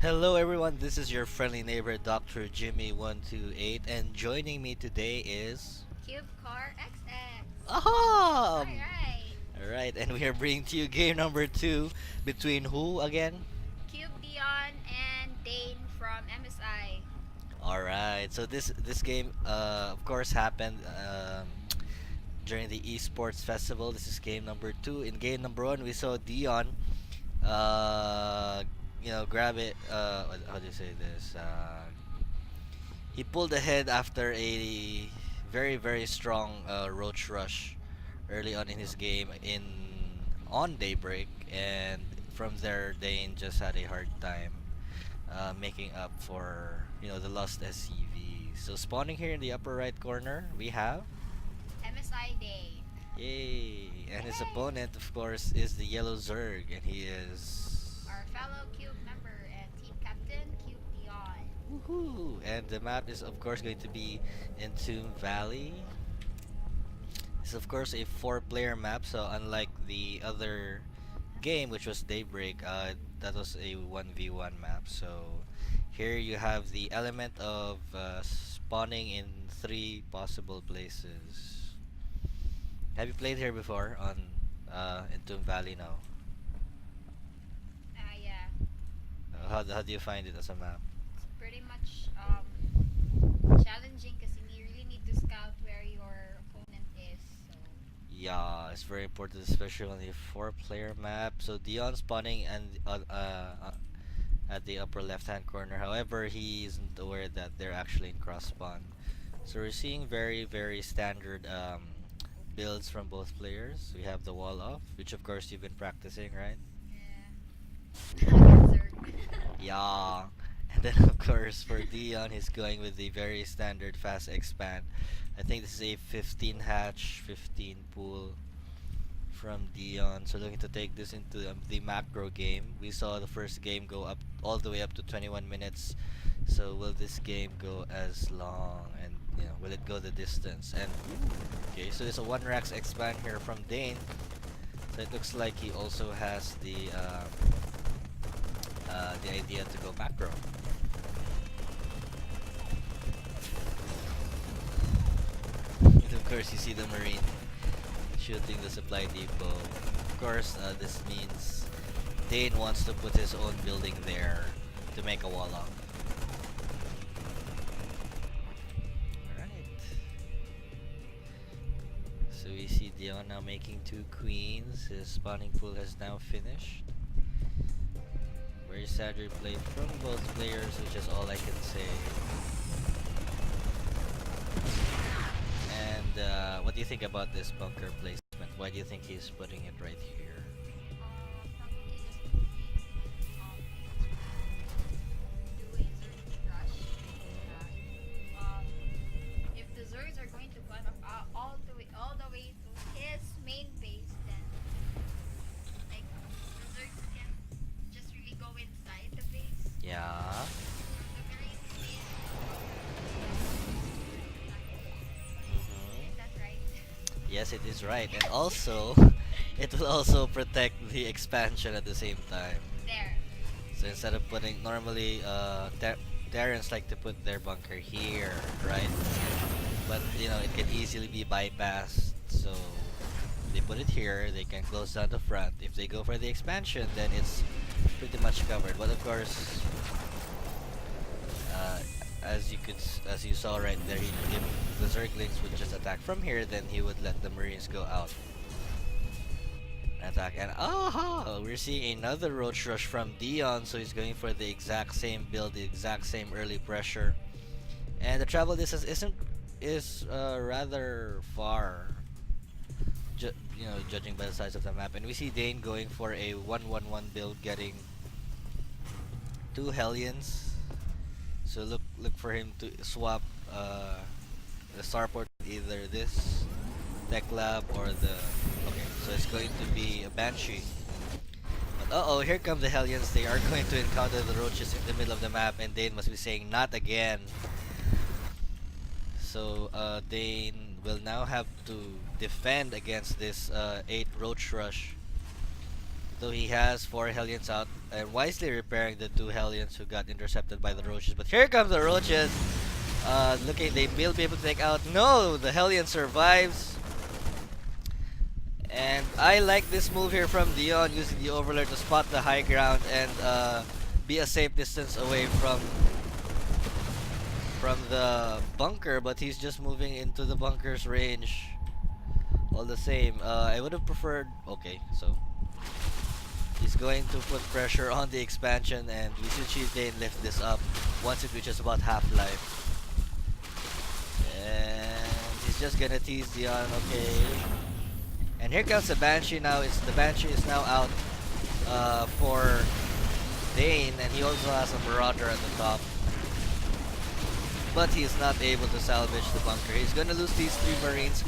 Hello everyone, this is your friendly neighbor Dr. Jimmy128 and joining me today is Cube Car XX. Aha! Alright. Alright, and we are bringing to you game number 2 between who again? Cube Dion and Dane from MSI. Alright, so this game of course happened during the esports festival. This is game number 2. In game number 1 we saw Dion uh grab it how do you say this? He pulled ahead after a very strong roach rush early on in his game in on daybreak, and from there Dane just had a hard time making up for the lost SCV. So spawning here in the upper right corner we have MSI Dane. yay, and his Yay! opponent of course is the yellow Zerg, and he is Our fellow Cube member and team captain, Cube Dion. woohoo, and the map is of course going to be in Tomb Valley. It's of course a four-player map, so unlike the other game, which was Daybreak, that was a 1v1 map. So here you have the element of spawning in three possible places. Have you played here before on in Tomb Valley now? Yeah. How do you find it as a map? It's pretty much challenging because you really need to scout where your opponent is. So, Yeah, it's very important, especially on the four-player map. So Dion spawning and at the upper left-hand corner. However, he isn't aware that they're actually in cross spawn. So we're seeing very standard builds from both players. We have the wall off, which of course you've been practicing, right? yeah. Against Zerg. Yeah. And then of course for Dion, he's going with the very standard fast expand. I think this is a 15 hatch, 15 pool from Dion. So looking to take this into the macro game. We saw the first game go up all the way up to 21 minutes. So will this game go as long, and will it go the distance? And okay, so there's a one racks expand here from Dane. So it looks like he also has the idea to go macro. And of course you see the Marine shooting the supply depot. Of course, this means Dane wants to put his own building there to make a wall up. Alright. So we see Dion now making two queens. His spawning pool has now finished. Very standard play from both players, which is all I can say. And what do you think about this bunker placement? Why do you think he's putting it right here? Probably just thinking do a Zerg rush. Um, if the Zergs are going to run up all the way to his main base, then like the Zergs can just really go inside the base. Yeah. The Marines Mhm. is that right? Yes, it is right. And also, it will also protect the expansion at the same time. There. So instead of putting, normally, Terrans like to put their bunker here, right? But, it can easily be bypassed. So they put it here, they can close down the front. If they go for the expansion, then it's pretty much covered. But of course, uh, as you saw right there, if the Zerglings would just attack from here, then he would let the Marines go out and attack. And aha! We're seeing another roach rush from Dion, so he's going for the exact same build, the exact same early pressure. And the travel distance is rather far, judging by the size of the map. And we see Dane going for a 1-1-1 build, getting two Hellions. So look for him to swap the starport with either this tech lab or the okay. So it's going to be a Banshee. But oh, here come the Hellions. They are going to encounter the roaches in the middle of the map, and Dane must be saying not again. So Dane will now have to defend against this 8 roach rush. Though he has 4 Hellions out and wisely repairing the 2 Hellions who got intercepted by the Roaches. But here comes the Roaches. Looking, they will be able to take out. No, the Hellion survives. And I like this move here from Dione, using the Overlord to spot the high ground and be a safe distance away from the bunker. But he's just moving into the bunker's range. All the same, I would have preferred. Okay, so he's going to put pressure on the expansion, and we should see Dane lift this up once it reaches about half life. And he's just gonna tease Dion. Okay. And here comes the Banshee now. The Banshee is now out for Dane, and he also has a Marauder at the top. But he is not able to salvage the bunker. He's gonna lose these 3 Marines.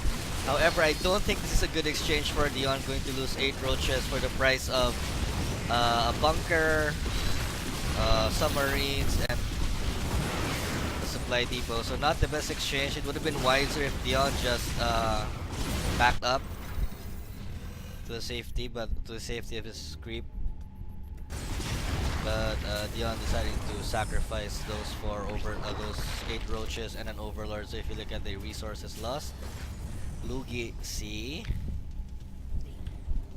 However, I don't think this is a good exchange for Dion, going to lose 8 Roaches for the price of a bunker, submarines, and a supply depot. So not the best exchange. It would have been wiser if Dion just backed up to the safety, of his creep. But Dion deciding to sacrifice those 8 Roaches and an Overlord. So if you look at the resources lost, Lugi C.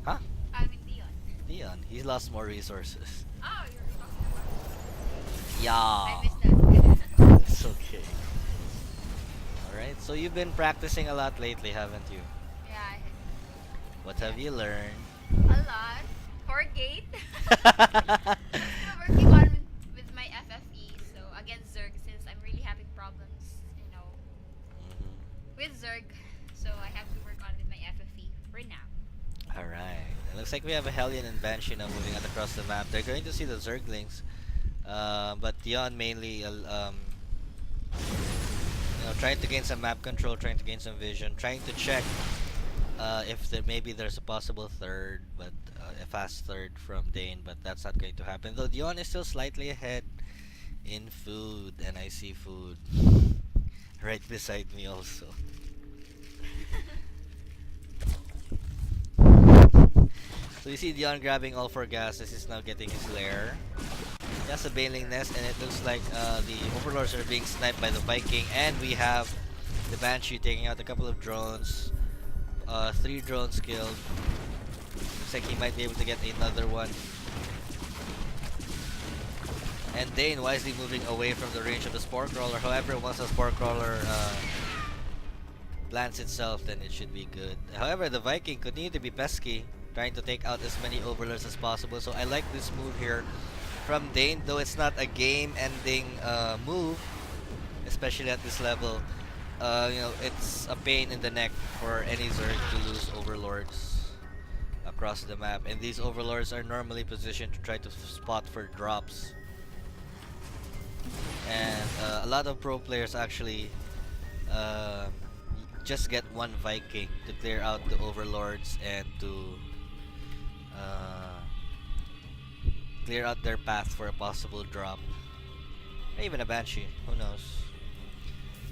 Huh? I mean Dion. Dion. He's lost more resources. Oh, you're talking about. Yeah. I missed that. It's okay. Alright, so you've been practicing a lot lately, haven't you? Yeah, What have you learned? a lot. Forgate. Still working on with my FFE. So against Zerg, since I'm really having problems, with Zerg. So I have to work on with my FFE for now. Alright. It looks like we have a Hellion and Banshee now moving out across the map. They're going to see the Zerglings. But Dion mainly trying to gain some map control, trying to gain some vision, trying to check if maybe there's a possible third, but a fast third from Dane, but that's not going to happen. Though Dion is still slightly ahead in food, and I see food right beside me also. So you see Dion grabbing all 4 gases. He's now getting his lair. He has a Baneling Nest, and it looks like the Overlords are being sniped by the Viking, and we have the Banshee taking out a couple of drones. 3 drones killed. Looks like he might be able to get another one. And Dane wisely moving away from the range of the Spore Crawler. However, once the Spore Crawler plants itself, then it should be good. However, the Viking continue to be pesky, trying to take out as many Overlords as possible. So I like this move here from Dane, though it's not a game-ending move, especially at this level. It's a pain in the neck for any Zerg to lose Overlords across the map, and these Overlords are normally positioned to try to spot for drops. And a lot of pro players actually just get one Viking to clear out the Overlords and to clear out their path for a possible drop. Or even a Banshee, who knows.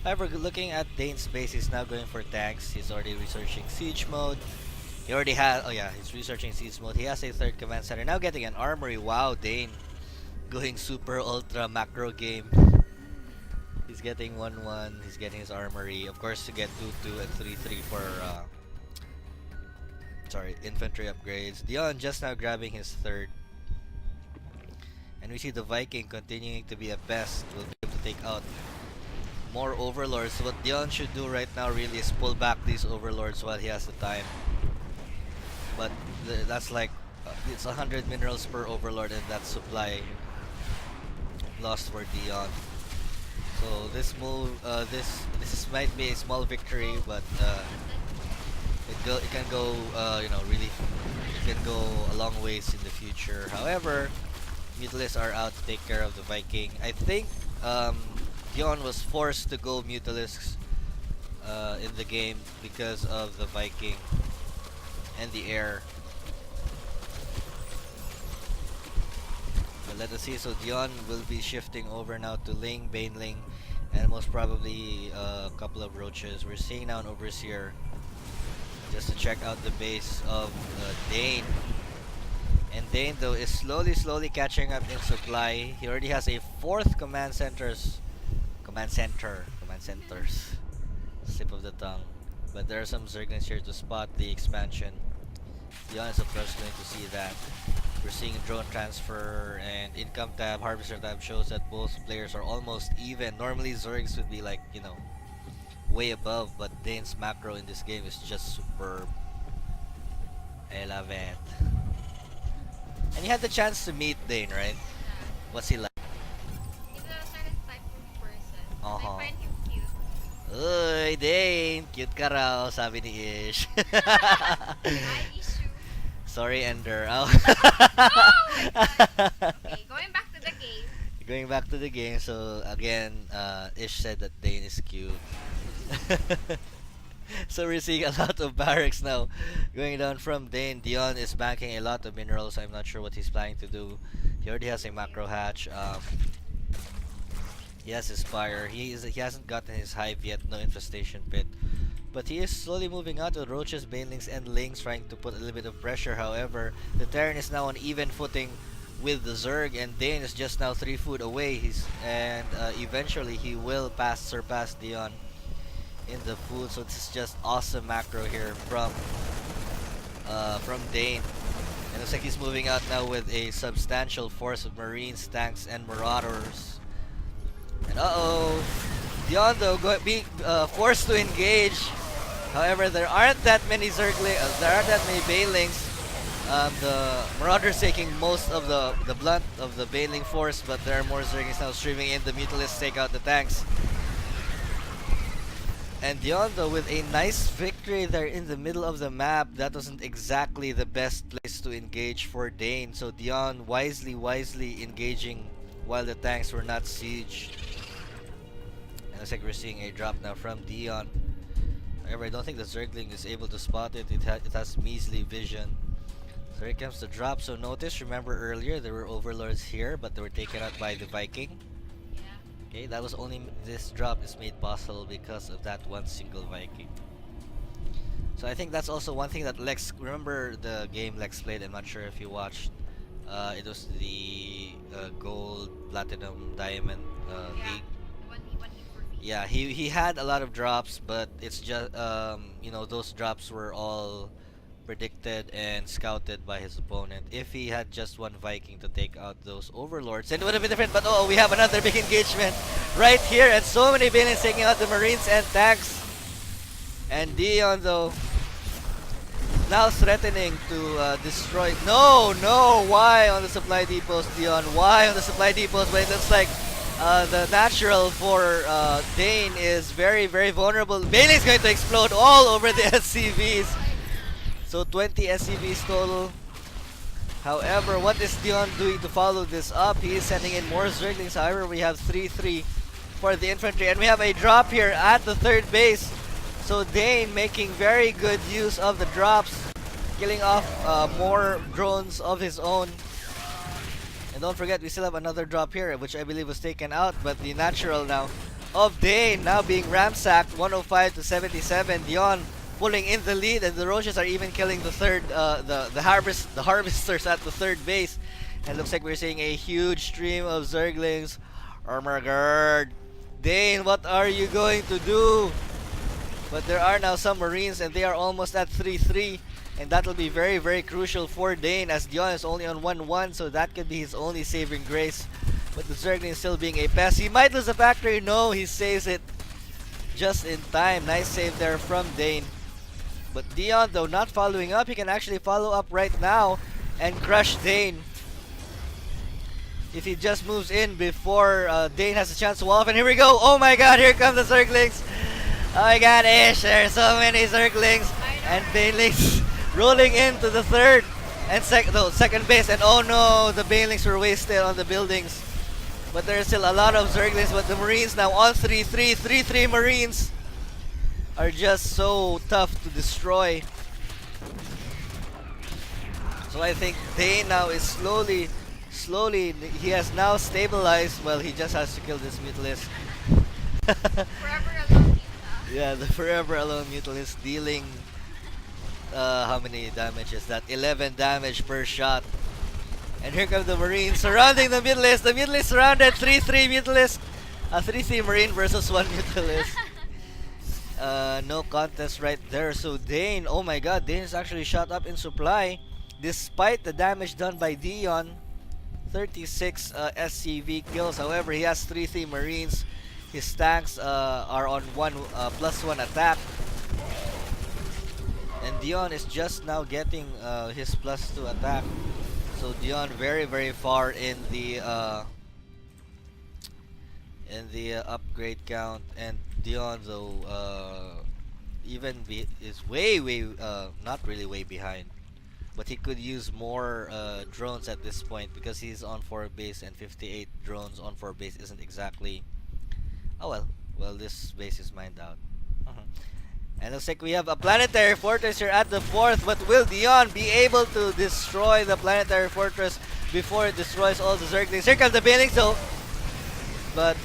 However, looking at Dane's base, he's now going for tanks. He's already researching siege mode. He already has, he's researching siege mode. He has a 3rd command center. Now getting an armory. Wow, Dane going super ultra macro game. He's getting 1-1. He's getting his armory. Of course, to get 2-2 and 3-3 for infantry upgrades. Dion just now grabbing his 3rd. And we see the Viking continuing to be a pest. Will be able to take out more Overlords. So what Dion should do right now really is pull back these Overlords while he has the time. But that's like it's 100 minerals per Overlord, and that's supply lost for Dion. So this move, this might be a small victory, but it can go really, it can go a long ways in the future. However, Mutalisks are out to take care of the Viking. I think Dion was forced to go Mutalisks in the game because of the Viking and the air. But let us see. So Dion will be shifting over now to Ling, Baneling, and most probably a couple of Roaches. We're seeing now an Overseer just to check out the base of Dane. And Dane though is slowly catching up in supply. He already has a fourth command centers. Slip of the tongue. But there are some Zerglings here to spot the expansion. Dione is of course going to see that. We're seeing drone transfer and income tab, harvester tab shows that both players are almost even. Normally Zergs would be like, way above, but Dane's macro in this game is just superb. I love it. And you had the chance to meet Dane, right? Yeah. What's he like? He's a certain type of person. And I Uh-huh. find him cute. Uy, Dane! Cute ka raw, sabi ni Ish. I issue. Sorry, Ender. Oh. Oh my god. Okay, going back to the game. Going back to the game, so again, Ish said that Dane is cute. So we're seeing a lot of barracks now going down from Dane. Dion is banking a lot of minerals. I'm not sure what he's planning to do. He already has a macro hatch. He has his fire. He hasn't gotten his hive yet. No infestation pit. But he is slowly moving out with roaches, banelings, and lings, trying to put a little bit of pressure. However, the Terran is now on even footing with the Zerg, and Dane is just now 3 food away. Eventually he will surpass Dion in the food. So this is just awesome macro here from Dane. And looks like he's moving out now with a substantial force of Marines, tanks, and Marauders. And Dion though being forced to engage. However, there aren't that many there aren't that many Banelings. The Marauders taking most of the blunt of the Baneling force, but there are more Zerglings now streaming in. The Mutalisks take out the tanks. And Dion though with a nice victory there in the middle of the map. That wasn't exactly the best place to engage for Dane. So Dion wisely engaging while the tanks were not sieged. And looks like we're seeing a drop now from Dion. However, I don't think the Zergling is able to spot it. It has measly vision. So here comes the drop. So notice, remember earlier there were overlords here, but they were taken out by the Viking. Yeah. Okay, that was only this drop is made possible because of that one single Viking. So I think that's also one thing that Lex. Remember the game Lex played? I'm not sure if you watched. It was the gold, platinum, diamond Yeah. league. One he for free. Yeah, he had a lot of drops, but it's just those drops were all predicted and scouted by his opponent. If he had just one Viking to take out those overlords, then it would have been different. But we have another big engagement right here, and so many Banelings taking out the Marines and tanks. And Dion though now threatening to destroy. No, why on the supply depots, Dion? Why on the supply depots? But it looks like the natural for Dane is very vulnerable. Baneling's going to explode all over the SCVs. So 20 SCVs total. However, what is Dion doing to follow this up? He is sending in more Zerglings. However, we have 3-3 for the infantry. And we have a drop here at the third base. So Dane making very good use of the drops. Killing off more drones of his own. And don't forget, we still have another drop here, which I believe was taken out. But the natural now of Dane now being ransacked, 105 to 77. Dion pulling in the lead, and the Roaches are even killing the third, the harvesters at the third base. And looks like we're seeing a huge stream of Zerglings. Armor guard, Dane, what are you going to do? But there are now some Marines, and they are almost at 3-3. And that will be very crucial for Dane, as Dion is only on 1-1, so that could be his only saving grace. But the Zergling still being a pest. He might lose the factory. No, he saves it just in time. Nice save there from Dane. But Dion, though, not following up. He can actually follow up right now and crush Dane. If he just moves in before Dane has a chance to wall off. And here we go. Oh my god, here come the Zerglings. Oh my god, Ish, there are so many Zerglings. And Banelings rolling into the third and second base. And oh no, the Banelings were wasted on the buildings. But there's still a lot of Zerglings. But the Marines now on 3-3 Marines are just so tough to destroy. So I think Dane now is slowly, he has now stabilized. Well, he just has to kill this Mutalisk. Forever alone, Nina. Yeah, the Forever Alone Mutalisk dealing how many damage is that? 11 damage per shot. And here come the Marines surrounding the Mutalist. The Mutalist surrounded 3-3 Mutalist. A 3-3 Marine versus 1 Mutalist. No contest right there. So Dane, oh my god, Dane is actually shot up in supply. Despite the damage done by Dion, 36 SCV kills. However, he has 3-3 Marines. His tanks are on one +1 attack. And Dion is just now getting his +2 attack. So Dion very far in the upgrade count, and Dion though is way not really way behind, but he could use more drones at this point because he's on 4 base, and 58 drones on 4 base isn't exactly. Oh well, this base is mined out. And looks like we have a planetary fortress here at the fourth, but will Dion be able to destroy the planetary fortress before it destroys all the Zerglings? Here comes the Banelings though, but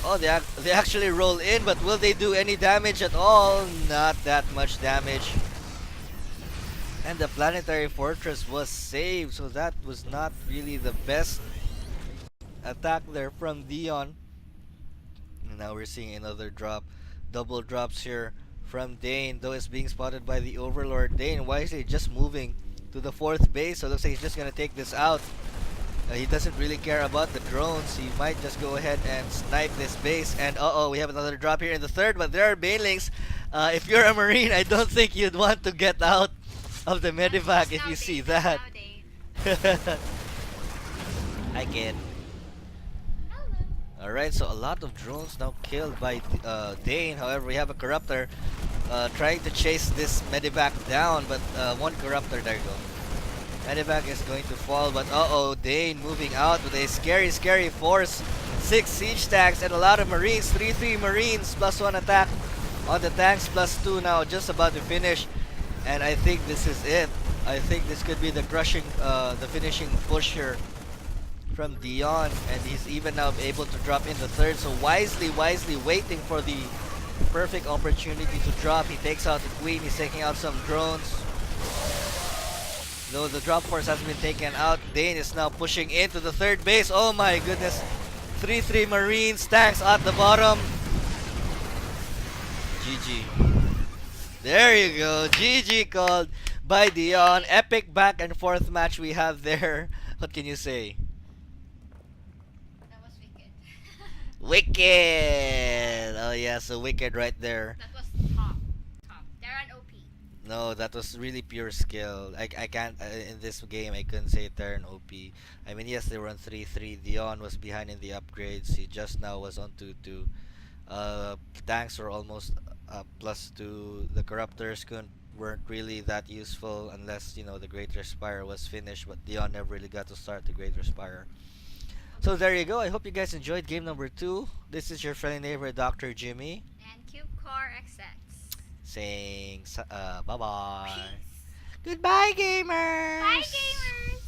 oh, they actually roll in, but will they do any damage at all? Not that much damage. And the planetary fortress was saved, so that was not really the best attack there from Dion. And now we're seeing another drop, double drops here from Dane, though it's being spotted by the Overlord. Dane wisely just moving to the fourth base, so it looks like he's just gonna take this out. He doesn't really care about the drones. He might just go ahead and snipe this base. And we have another drop here in the third, but there are Banelings. If you're a Marine, I don't think you'd want to get out of the medevac if you see that. I can. Alright, so a lot of drones now killed by Dane. However, we have a Corruptor trying to chase this medevac down, but one Corruptor, there you go. Medevac is going to fall, but Dane moving out with a scary force. 6 siege tanks and a lot of Marines. 3-3 Marines +1 attack on the tanks, +2 now, just about to finish. And I think this is it. I think this could be the finishing push here from Dion, and he's even now able to drop in the third. So wisely waiting for the perfect opportunity to drop. He takes out the Queen. He's taking out some drones. Though the drop force has been taken out, Dane is now pushing into the third base. Oh my goodness. 3-3 Marines, tanks at the bottom. GG. There you go. GG called by Dion. Epic back and forth match we have there. What can you say? That was wicked. Wicked! Oh yeah, so wicked right there. That was top. They're an OP. No, that was really pure skill. I can't in this game I couldn't say Terran OP. I mean, yes, they were on 3-3. Dion was behind in the upgrades. He just now was on 2-2. Tanks were almost +2. The Corruptors weren't really that useful unless the Great Respire was finished. But Dion never really got to start the Great Respire. So there you go. I hope you guys enjoyed game number 2. This is your friendly neighbor, Dr. Jimmy, And Cube Core XX. saying bye bye. Peace. Goodbye, gamers. Bye, gamers!